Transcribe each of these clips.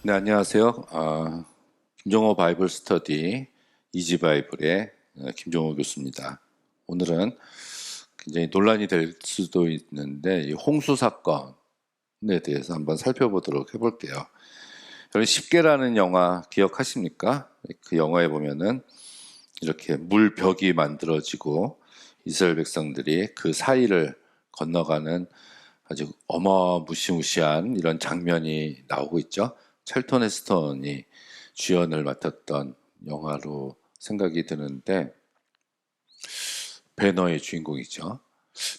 네, 안녕하세요. 김종호 바이블 스터디 이지 바이블의 김종호 교수입니다. 오늘은 굉장히 논란이 될 수도 있는데 이 홍수 사건에 대해서 한번 살펴보도록 해볼게요. 여러분, 십계라는 영화 기억하십니까? 그 영화에 보면은 이렇게 물벽이 만들어지고 이스라엘 백성들이 그 사이를 건너가는 아주 어마무시무시한 이런 장면이 나오고 있죠. 찰턴 헤스턴이 주연을 맡았던 영화로 생각이 드는데, 배너의 주인공이죠.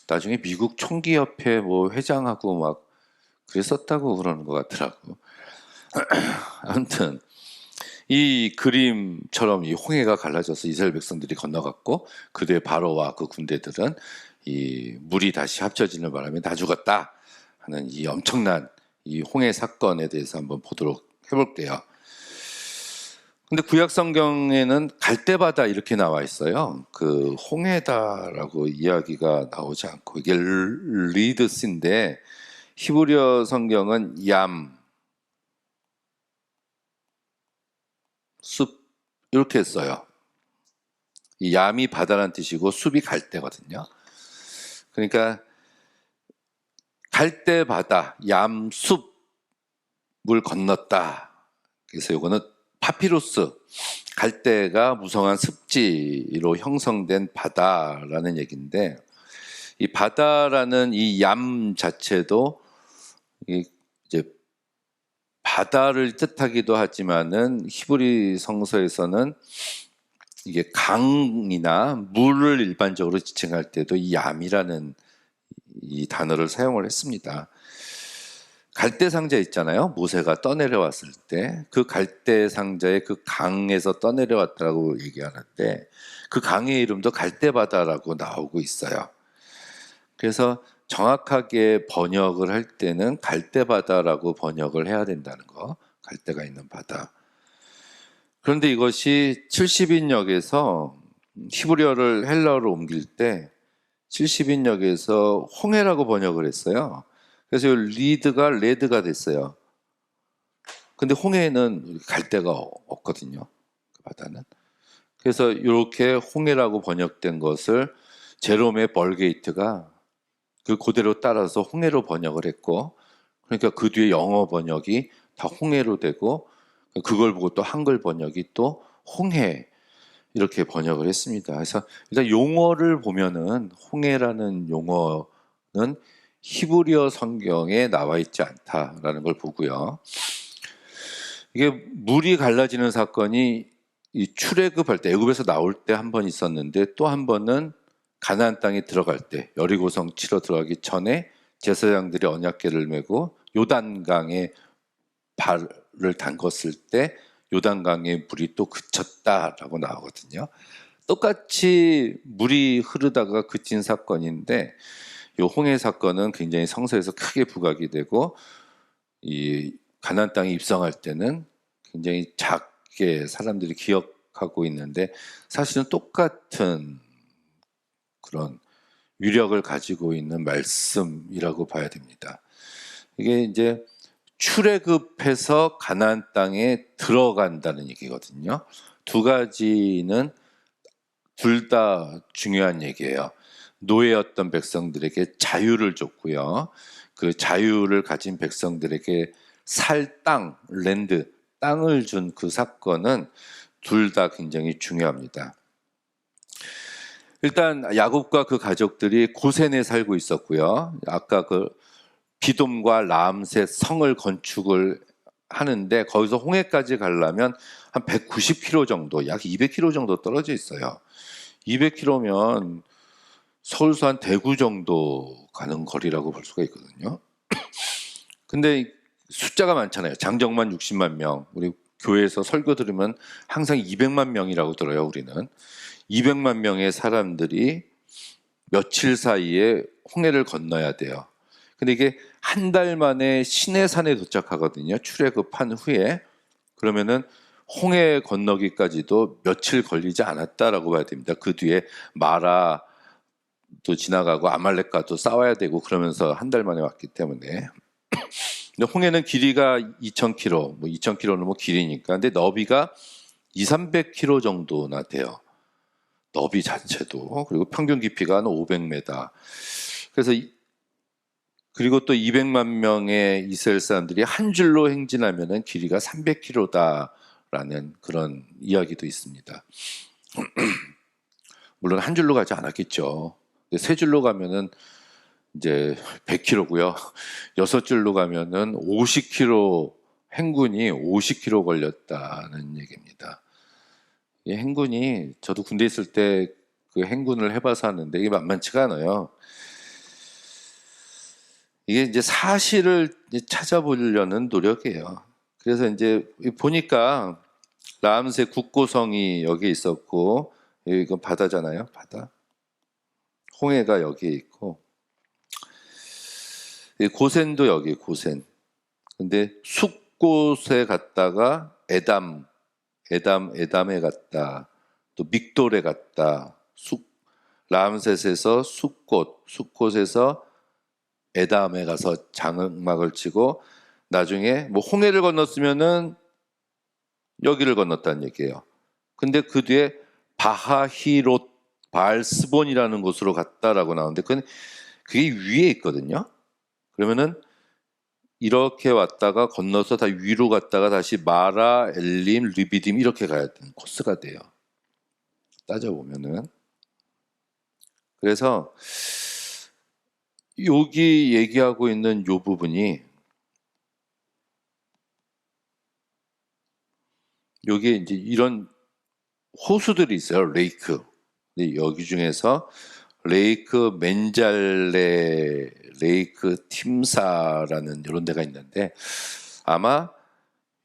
나중에 미국 총기협회 뭐 회장하고 막 그랬었다고 그러는 것 같더라고. 아무튼 이 그림처럼 이 홍해가 갈라져서 이스라엘 백성들이 건너갔고, 그 뒤에 바로와 그 군대들은 이 물이 다시 합쳐지는 바람에 다 죽었다 하는 이 엄청난 이 홍해 사건에 대해서 한번 보도록 해볼게요. 근데 구약 성경에는 갈대바다 이렇게 나와 있어요. 그 홍해다라고 이야기가 나오지 않고, 이게 리드스인데 히브리어 성경은 얌, 숲 이렇게 써요. 이 얌이 바다란 뜻이고 숲이 갈대거든요. 그러니까 갈대바다, 얌숲을 건넜다. 그래서 이거는 파피루스, 갈대가 무성한 습지로 형성된 바다라는 얘기인데, 이 바다라는 이 얌 자체도 이제 바다를 뜻하기도 하지만은 히브리 성서에서는 이게 강이나 물을 일반적으로 지칭할 때도 이 얌이라는 이 단어를 사용을 했습니다. 갈대 상자 있잖아요. 모세가 떠내려왔을 때 그 갈대 상자에 그 강에서 떠내려왔다고 얘기하는데, 그 강의 이름도 갈대바다라고 나오고 있어요. 그래서 정확하게 번역을 할 때는 갈대바다라고 번역을 해야 된다는 거, 갈대가 있는 바다. 그런데 이것이 70인역에서 히브리어를 헬라어로 옮길 때 70인역에서 홍해라고 번역을 했어요. 그래서 리드가 레드가 됐어요. 근데 홍해는 갈대가 없거든요. 그 바다는. 그래서 이렇게 홍해라고 번역된 것을 제롬의 벌게이트가 그 그대로 따라서 홍해로 번역을 했고, 그러니까 그 뒤에 영어 번역이 다 홍해로 되고, 그걸 보고 또 한글 번역이 또 홍해 이렇게 번역을 했습니다. 그래서 일단 용어를 보면은 홍해라는 용어는 히브리어 성경에 나와 있지 않다라는 걸 보고요. 이게 물이 갈라지는 사건이 이 출애굽할 때, 애굽에서 나올 때 한 번 있었는데, 또 한 번은 가나안 땅에 들어갈 때, 여리고성 치러 들어가기 전에 제사장들이 언약궤를 메고 요단강에 발을 담궜을 때 요단강의 물이 또 그쳤다라고 나오거든요. 똑같이 물이 흐르다가 그친 사건인데, 이 홍해 사건은 굉장히 성서에서 크게 부각이 되고, 이 가나안 땅에 입성할 때는 굉장히 작게 사람들이 기억하고 있는데, 사실은 똑같은 그런 위력을 가지고 있는 말씀이라고 봐야 됩니다. 이게 이제 출애굽해서 가나안 땅에 들어간다는 얘기거든요. 두 가지는 둘 다 중요한 얘기예요. 노예였던 백성들에게 자유를 줬고요. 그 자유를 가진 백성들에게 살 땅, 랜드, 땅을 준 그 사건은 둘 다 굉장히 중요합니다. 일단 야곱과 그 가족들이 고센에 살고 있었고요. 아까 그 비돔과 라암셋 성을 건축을 하는데, 거기서 홍해까지 가려면 한 190km 정도, 약 200km 정도 떨어져 있어요. 200km면 서울서 한 대구 정도 가는 거리라고 볼 수가 있거든요. 근데 숫자가 많잖아요. 장정만 60만 명. 우리 교회에서 설교 들으면 항상 200만 명이라고 들어요, 우리는. 200만 명의 사람들이 며칠 사이에 홍해를 건너야 돼요. 근데 이게 한 달 만에 시내산에 도착하거든요. 출애굽한 후에. 그러면은 홍해 건너기까지도 며칠 걸리지 않았다라고 봐야 됩니다. 그 뒤에 마라도 지나가고 아말렉과도 싸워야 되고 그러면서 한 달 만에 왔기 때문에. 근데 홍해는 길이가 2,000km, 뭐 2,000km는 뭐 길이니까. 근데 너비가 2, 300km 정도나 돼요. 너비 자체도. 그리고 평균 깊이가 한 500m. 그래서 그리고 또 200만 명의 이스라엘 사람들이 한 줄로 행진하면은 길이가 300km다라는 그런 이야기도 있습니다. 물론 한 줄로 가지 않았겠죠. 세 줄로 가면은 이제 100km고요. 여섯 줄로 가면은 50km, 행군이 50km 걸렸다는 얘기입니다. 이 행군이, 저도 군대 있을 때 그 행군을 해봐서 하는데 이게 만만치가 않아요. 이게 이제 사실을 찾아보려는 노력이에요. 그래서 이제 보니까 라암세 국고성이 여기 있었고, 이건 바다잖아요, 바다. 홍해가 여기에 있고, 고센도 여기 고센. 근데 숫곳에 갔다가 에담에 갔다. 또 믹돌에 갔다. 라암셋에서 숫곳에서 에담에 가서 장막을 치고, 나중에 뭐 홍해를 건넜으면은 여기를 건넜다는 얘기예요. 근데 그 뒤에 바하히롯 바알스본이라는 곳으로 갔다라고 나오는데 그게 위에 있거든요. 그러면은 이렇게 왔다가 건너서 다 위로 갔다가 다시 마라, 엘림, 르비딤 이렇게 가야 되는 코스가 돼요. 따져보면은. 그래서 여기 얘기하고 있는 요 부분이, 여기에 이제 이런 호수들이 있어요. 레이크. 근데 여기 중에서 레이크 맨잘레, 레이크 팀사라는 이런 데가 있는데, 아마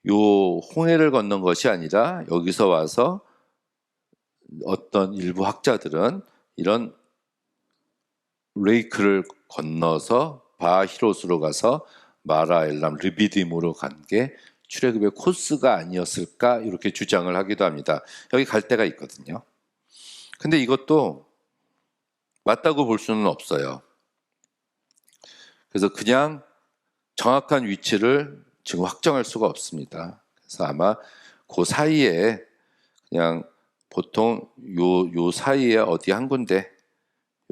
요 홍해를 건넌 것이 아니라 여기서 와서 어떤 일부 학자들은 이런 레이크를 건너서 바히롯으로 가서 마라, 엘람, 르비딤으로 간 게 출애굽의 코스가 아니었을까 이렇게 주장을 하기도 합니다. 여기 갈 데가 있거든요. 근데 이것도 맞다고 볼 수는 없어요. 그래서 그냥 정확한 위치를 지금 확정할 수가 없습니다. 그래서 아마 그 사이에 그냥 보통 요 사이에 어디 한 군데,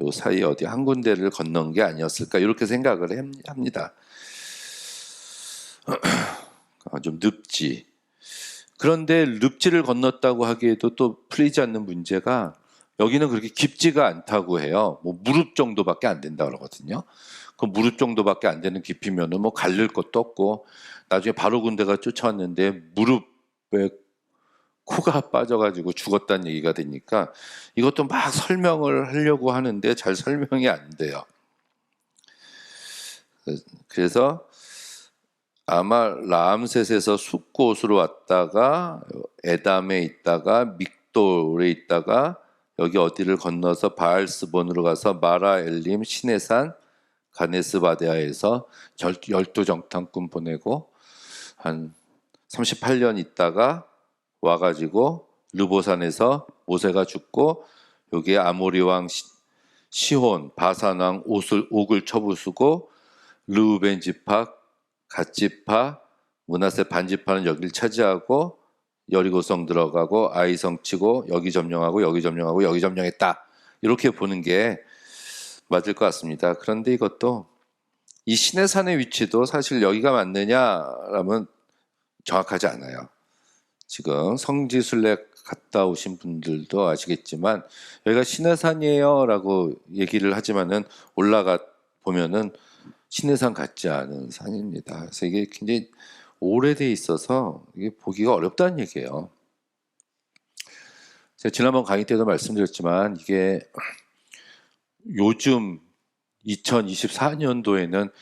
요 사이에 어디 한 군데를 건넌 게 아니었을까 이렇게 생각을 합니다. 좀 늪지. 그런데 늪지를 건넜다고 하기에도 또 풀리지 않는 문제가, 여기는 그렇게 깊지가 않다고 해요. 뭐 무릎 정도밖에 안 된다 그러거든요. 그 무릎 정도밖에 안 되는 깊이면은 뭐 가릴 것도 없고, 나중에 바로 군대가 쫓아왔는데 무릎에 코가 빠져가지고 죽었다는 얘기가 되니까 이것도 막 설명을 하려고 하는데 잘 설명이 안 돼요. 그래서 아마 라암셋에서 숫곳으로 왔다가 에담에 있다가 믹돌에 있다가 여기 어디를 건너서 바알스본으로 가서 마라 엘림 시내산 가네스 바데아에서 12정탐꾼 보내고 한 38년 있다가 와가지고 르보산에서 모세가 죽고 여기에 아모리 왕 시혼, 바산 왕 옥을 쳐부수고 르우벤 지파, 갓 지파, 므낫세 반 지파는 여기를 차지하고 여리고성 들어가고 아이성 치고 여기 점령하고 여기 점령하고 여기 점령했다. 이렇게 보는 게 맞을 것 같습니다. 그런데 이것도 이 시내산의 위치도 사실 여기가 맞느냐라면 정확하지 않아요. 지금 성지순례 갔다 오신 분들도 아시겠지만 여기가 시내산이에요 라고 얘기를 하지만은 올라가 보면은 시내산 같지 않은 산입니다. 그래서 이게 굉장히 오래돼 있어서 이게 보기가 어렵다는 얘기예요. 제가 지난번 강의 때도 말씀드렸지만 이게 요즘 2024년도에는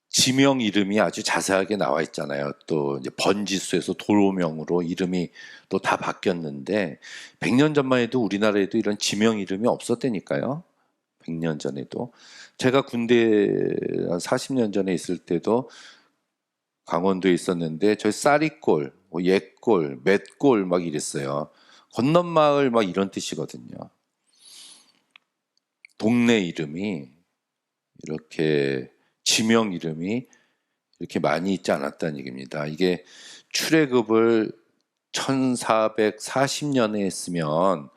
지명 이름이 아주 자세하게 나와 있잖아요. 또 이제 번지수에서 도로명으로 이름이 또 다 바뀌었는데 100년 전만 해도 우리나라에도 이런 지명 이름이 없었다니까요. 100년 전에도. 제가 군대 40년 전에 있을 때도 강원도에 있었는데 저희 쌀이골, 뭐 옛골, 맷골 막 이랬어요. 건넌마을 막 이런 뜻이거든요. 동네 이름이 이렇게 지명 이름이 이렇게 많이 있지 않았다는 얘기입니다. 이게 출애굽을 1440년에 했으면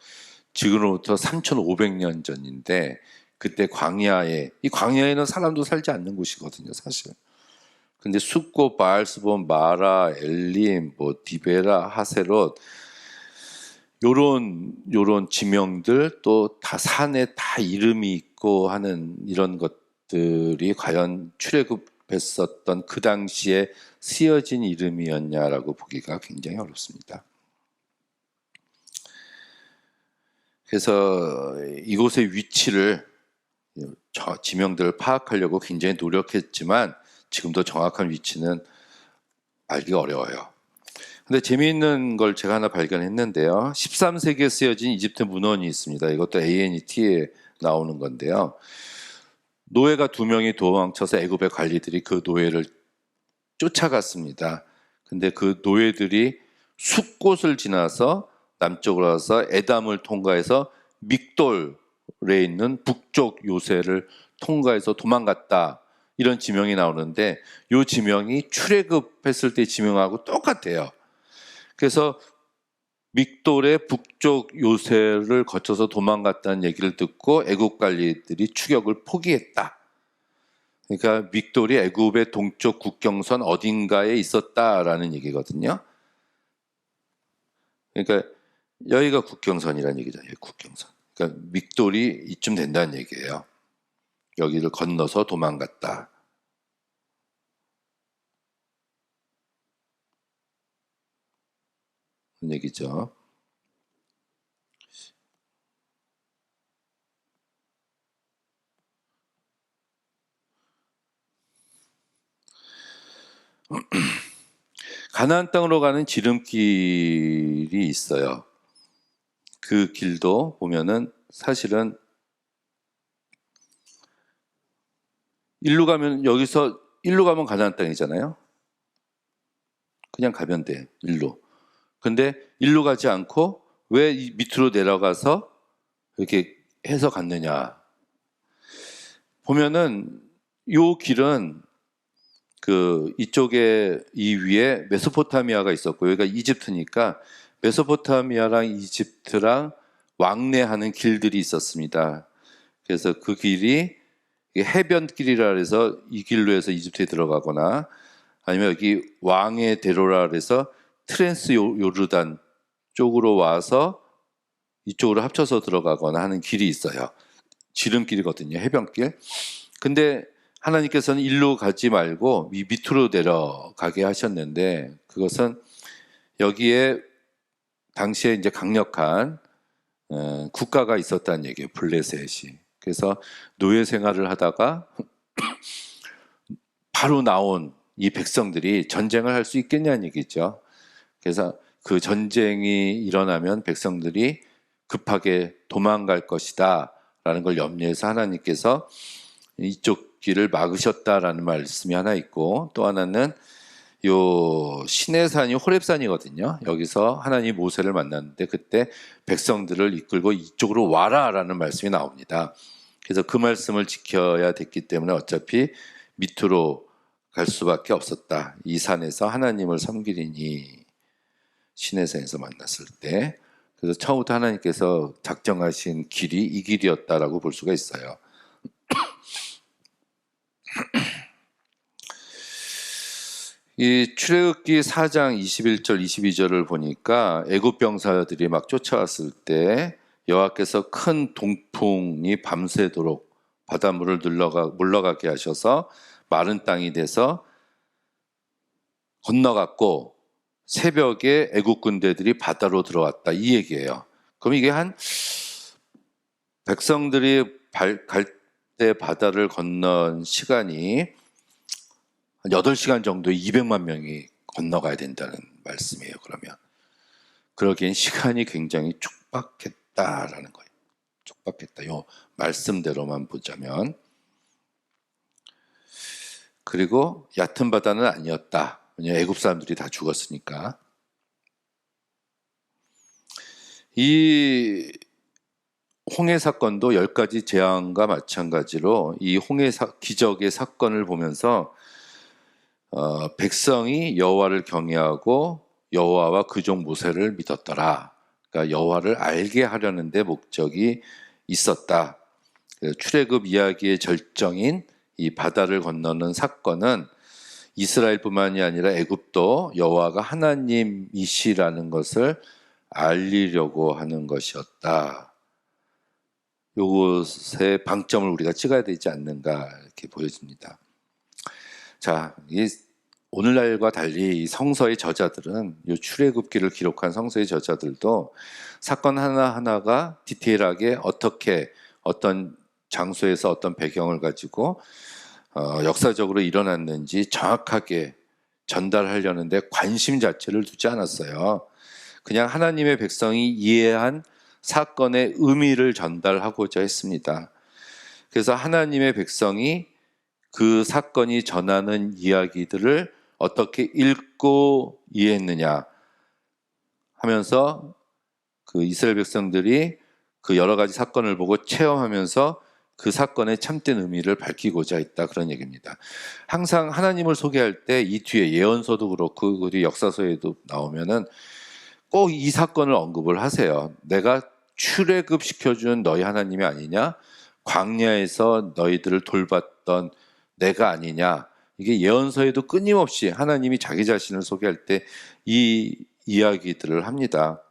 지금으로부터 3500년 전인데, 그때 이 광야에는 사람도 살지 않는 곳이거든요, 사실. 근데 숫고, 바알스본, 마라, 엘림, 뭐 디베라, 하세롯, 요런 지명들, 또 다 산에 다 이름이 있고 하는 이런 것들이 과연 출애굽했었던 그 당시에 쓰여진 이름이었냐라고 보기가 굉장히 어렵습니다. 그래서 이곳의 위치를, 지명들을 파악하려고 굉장히 노력했지만 지금도 정확한 위치는 알기가 어려워요. 근데 재미있는 걸 제가 하나 발견했는데요. 13세기에 쓰여진 이집트 문헌이 있습니다. 이것도 ANET에 나오는 건데요. 노예가 2명이 도망쳐서 애굽의 관리들이 그 노예를 쫓아갔습니다. 근데 그 노예들이 숫곳을 지나서 남쪽으로 와서 에담을 통과해서 믹돌에 있는 북쪽 요새를 통과해서 도망갔다. 이런 지명이 나오는데 이 지명이 출애굽했을 때 지명하고 똑같아요. 그래서 믹돌의 북쪽 요새를 거쳐서 도망갔다는 얘기를 듣고 애굽 관리들이 추격을 포기했다. 그러니까 믹돌이 애굽의 동쪽 국경선 어딘가에 있었다라는 얘기거든요. 그러니까 여기가 국경선이라는 얘기잖아요. 국경선. 그러니까 믹돌이 이쯤 된다는 얘기예요. 여기를 건너서 도망갔다. 그런 얘기죠. 가나안 땅으로 가는 지름길이 있어요. 그 길도 보면은 사실은 여기서 일로 가면 가나안 땅이잖아요. 그냥 가면 돼, 일로. 근데 일로 가지 않고 왜 밑으로 내려가서 이렇게 해서 갔느냐. 보면은 요 길은 이쪽에 이 위에 메소포타미아가 있었고, 여기가 이집트니까 메소포타미아랑 이집트랑 왕래하는 길들이 있었습니다. 그래서 그 길이 해변길이라 해서 이 길로 해서 이집트에 들어가거나, 아니면 여기 왕의 대로라 해서 트랜스 요르단 쪽으로 와서 이쪽으로 합쳐서 들어가거나 하는 길이 있어요. 지름길이거든요, 해변길. 근데 하나님께서는 일로 가지 말고 밑으로 내려가게 하셨는데, 그것은 여기에 당시에 이제 강력한 국가가 있었다는 얘기예요, 블레셋이. 그래서 노예 생활을 하다가 바로 나온 이 백성들이 전쟁을 할 수 있겠냐는 얘기죠. 그래서 그 전쟁이 일어나면 백성들이 급하게 도망갈 것이다 라는 걸 염려해서 하나님께서 이쪽 길을 막으셨다라는 말씀이 하나 있고, 또 하나는 요 시내산이 호렙산이거든요. 여기서 하나님이 모세를 만났는데 그때 백성들을 이끌고 이쪽으로 와라라는 말씀이 나옵니다. 그래서 그 말씀을 지켜야 됐기 때문에 어차피 밑으로 갈 수밖에 없었다. 이 산에서 하나님을 섬기리니, 시내산에서 만났을 때. 그래서 처음부터 하나님께서 작정하신 길이 이 길이었다라고 볼 수가 있어요. 이 출애굽기 4장 21절 22절을 보니까 애굽 병사들이 막 쫓아왔을 때 여호와께서 큰 동풍이 밤새도록 바닷물을 물러가게 하셔서 마른 땅이 돼서 건너갔고, 새벽에 애굽 군대들이 바다로 들어왔다, 이 얘기예요. 그럼 이게 백성들이 갈 때 바다를 건넌 시간이 한 8시간 정도 200만 명이 건너가야 된다는 말씀이에요. 그러면 그러기엔 시간이 굉장히 촉박했다라는 거예요. 촉박했다. 요 말씀대로만 보자면. 그리고 얕은 바다는 아니었다. 왜냐하면 애굽 사람들이 다 죽었으니까. 이 홍해 사건도 10가지 재앙과 마찬가지로 이 기적의 사건을 보면서 백성이 여호와를 경외하고 여호와와 그 종 모세를 믿었더라. 그러니까 여호와를 알게 하려는 데 목적이 있었다. 출애굽 이야기의 절정인 이 바다를 건너는 사건은 이스라엘뿐만이 아니라 애굽도 여호와가 하나님이시라는 것을 알리려고 하는 것이었다. 이것의 방점을 우리가 찍어야 되지 않는가 이렇게 보여집니다. 자, 오늘날과 달리 이 성서의 저자들은 이 출애굽기를 기록한 성서의 저자들도 사건 하나하나가 디테일하게 어떻게 어떤 장소에서 어떤 배경을 가지고 역사적으로 일어났는지 정확하게 전달하려는데 관심 자체를 두지 않았어요. 그냥 하나님의 백성이 이해한 사건의 의미를 전달하고자 했습니다. 그래서 하나님의 백성이 그 사건이 전하는 이야기들을 어떻게 읽고 이해했느냐 하면서 그 이스라엘 백성들이 그 여러 가지 사건을 보고 체험하면서 그 사건의 참된 의미를 밝히고자 했다, 그런 얘기입니다. 항상 하나님을 소개할 때 이 뒤에 예언서도 그렇고 우리 역사서에도 나오면은 꼭 이 사건을 언급을 하세요. 내가 출애굽 시켜준 너희 하나님이 아니냐? 광야에서 너희들을 돌봤던 내가 아니냐? 이게 예언서에도 끊임없이 하나님이 자기 자신을 소개할 때 이 이야기들을 합니다.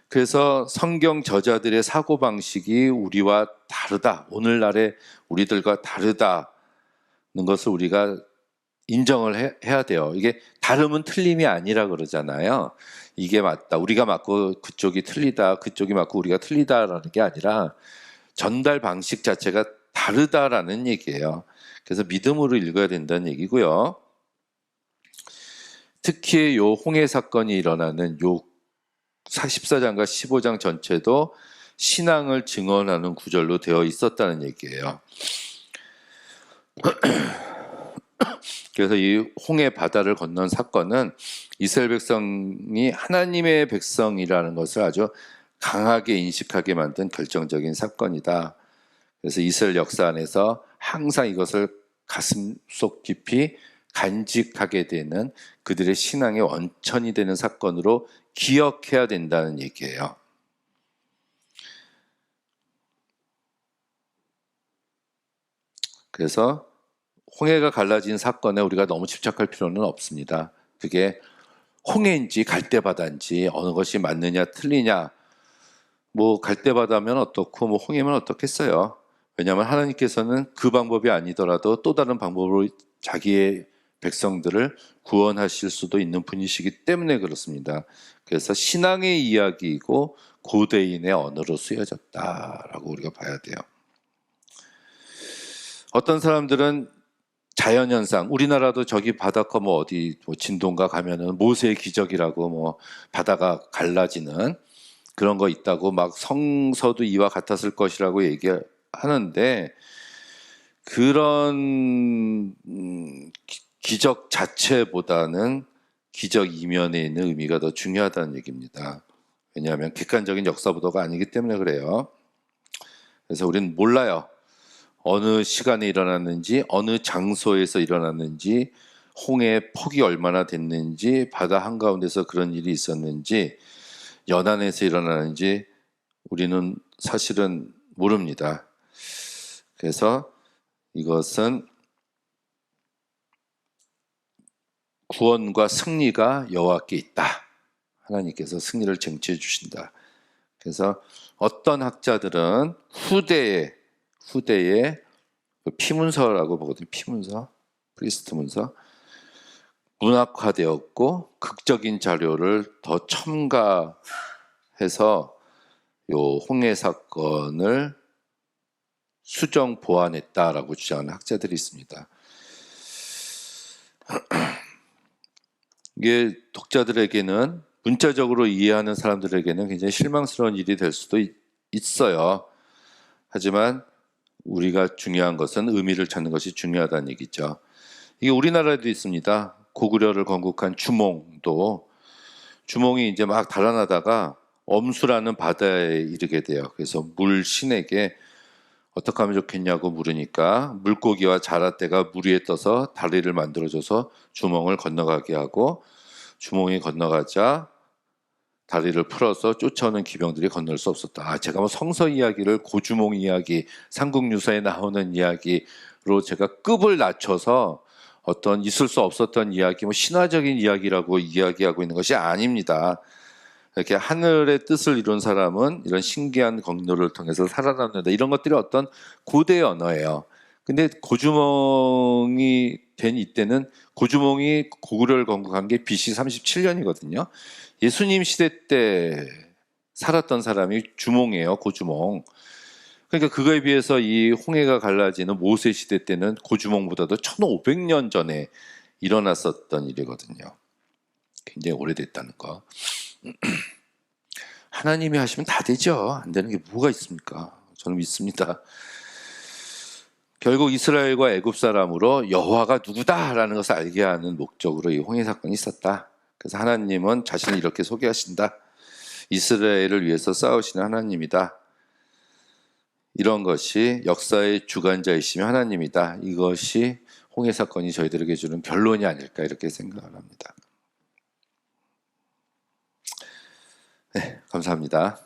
그래서 성경 저자들의 사고방식이 우리와 다르다, 오늘날의 우리들과 다르다는 것을 우리가 인정을 해야 돼요. 이게 다름은 틀림이 아니라 그러잖아요. 이게 맞다, 우리가 맞고 그쪽이 틀리다, 그쪽이 맞고 우리가 틀리다라는 게 아니라 전달 방식 자체가 다르다라는 얘기예요. 그래서 믿음으로 읽어야 된다는 얘기고요. 특히 요 홍해 사건이 일어나는 요 14장과 15장 전체도 신앙을 증언하는 구절로 되어 있었다는 얘기예요. 그래서 이 홍해 바다를 건넌 사건은 이스라엘 백성이 하나님의 백성이라는 것을 아주 강하게 인식하게 만든 결정적인 사건이다. 그래서 이스라엘 역사 안에서 항상 이것을 가슴속 깊이 간직하게 되는, 그들의 신앙의 원천이 되는 사건으로 기억해야 된다는 얘기예요. 그래서 홍해가 갈라진 사건에 우리가 너무 집착할 필요는 없습니다. 그게 홍해인지 갈대바다인지 어느 것이 맞느냐 틀리냐, 뭐 갈대바다면 어떻고 뭐 홍해면 어떻겠어요. 왜냐하면 하나님께서는 그 방법이 아니더라도 또 다른 방법으로 자기의 백성들을 구원하실 수도 있는 분이시기 때문에 그렇습니다. 그래서 신앙의 이야기이고 고대인의 언어로 쓰여졌다라고 우리가 봐야 돼요. 어떤 사람들은 자연현상, 우리나라도 저기 바닷가 뭐 어디 뭐 진동가 가면은 모세의 기적이라고 뭐 바다가 갈라지는 그런 거 있다고 막 성서도 이와 같았을 것이라고 얘기하는데, 그런 기적 자체보다는 기적 이면에 있는 의미가 더 중요하다는 얘기입니다. 왜냐하면 객관적인 역사 보도가 아니기 때문에 그래요. 그래서 우리는 몰라요. 어느 시간에 일어났는지, 어느 장소에서 일어났는지, 홍해의 폭이 얼마나 됐는지, 바다 한가운데서 그런 일이 있었는지, 연안에서 일어나는지 우리는 사실은 모릅니다. 그래서 이것은 구원과 승리가 여호와께 있다. 하나님께서 승리를 쟁취해 주신다. 그래서 어떤 학자들은 후대에 피문서라고 보거든요. 피문서, 프리스트 문서, 문학화되었고 극적인 자료를 더 첨가해서 요 홍해 사건을 수정 보완했다라고 주장하는 학자들이 있습니다. 이게 독자들에게는, 문자적으로 이해하는 사람들에게는 굉장히 실망스러운 일이 될 수도 있어요. 하지만 우리가 중요한 것은 의미를 찾는 것이 중요하다는 얘기죠. 이게 우리나라에도 있습니다. 고구려를 건국한 주몽도, 주몽이 이제 막 달아나다가 엄수라는 바다에 이르게 돼요. 그래서 물 신에게 어떻게 하면 좋겠냐고 물으니까 물고기와 자라떼가 물 위에 떠서 다리를 만들어줘서 주몽을 건너가게 하고 주몽이 건너가자 다리를 풀어서 쫓아오는 기병들이 건널 수 없었다. 제가 뭐 성서 이야기를 고주몽 이야기, 삼국유사에 나오는 이야기로 제가 급을 낮춰서 어떤 있을 수 없었던 이야기, 뭐 신화적인 이야기라고 이야기하고 있는 것이 아닙니다. 이렇게 하늘의 뜻을 이룬 사람은 이런 신기한 경로를 통해서 살아남는다. 이런 것들이 어떤 고대 언어예요. 근데 고주몽이 된 이때는 고주몽이 고구려를 건국한 게 BC 37년이거든요. 예수님 시대 때 살았던 사람이 주몽이에요. 고주몽. 그러니까 그거에 비해서 이 홍해가 갈라지는 모세 시대 때는 고주몽보다도 1500년 전에 일어났었던 일이거든요. 굉장히 오래됐다는 거. 하나님이 하시면 다 되죠. 안 되는 게 뭐가 있습니까? 저는 믿습니다. 결국 이스라엘과 애굽 사람으로 여호와가 누구다라는 것을 알게 하는 목적으로 이 홍해 사건이 있었다. 그래서 하나님은 자신을 이렇게 소개하신다. 이스라엘을 위해서 싸우시는 하나님이다. 이런 것이 역사의 주관자이시며 하나님이다. 이것이 홍해 사건이 저희들에게 주는 결론이 아닐까 이렇게 생각을 합니다. 네, 감사합니다.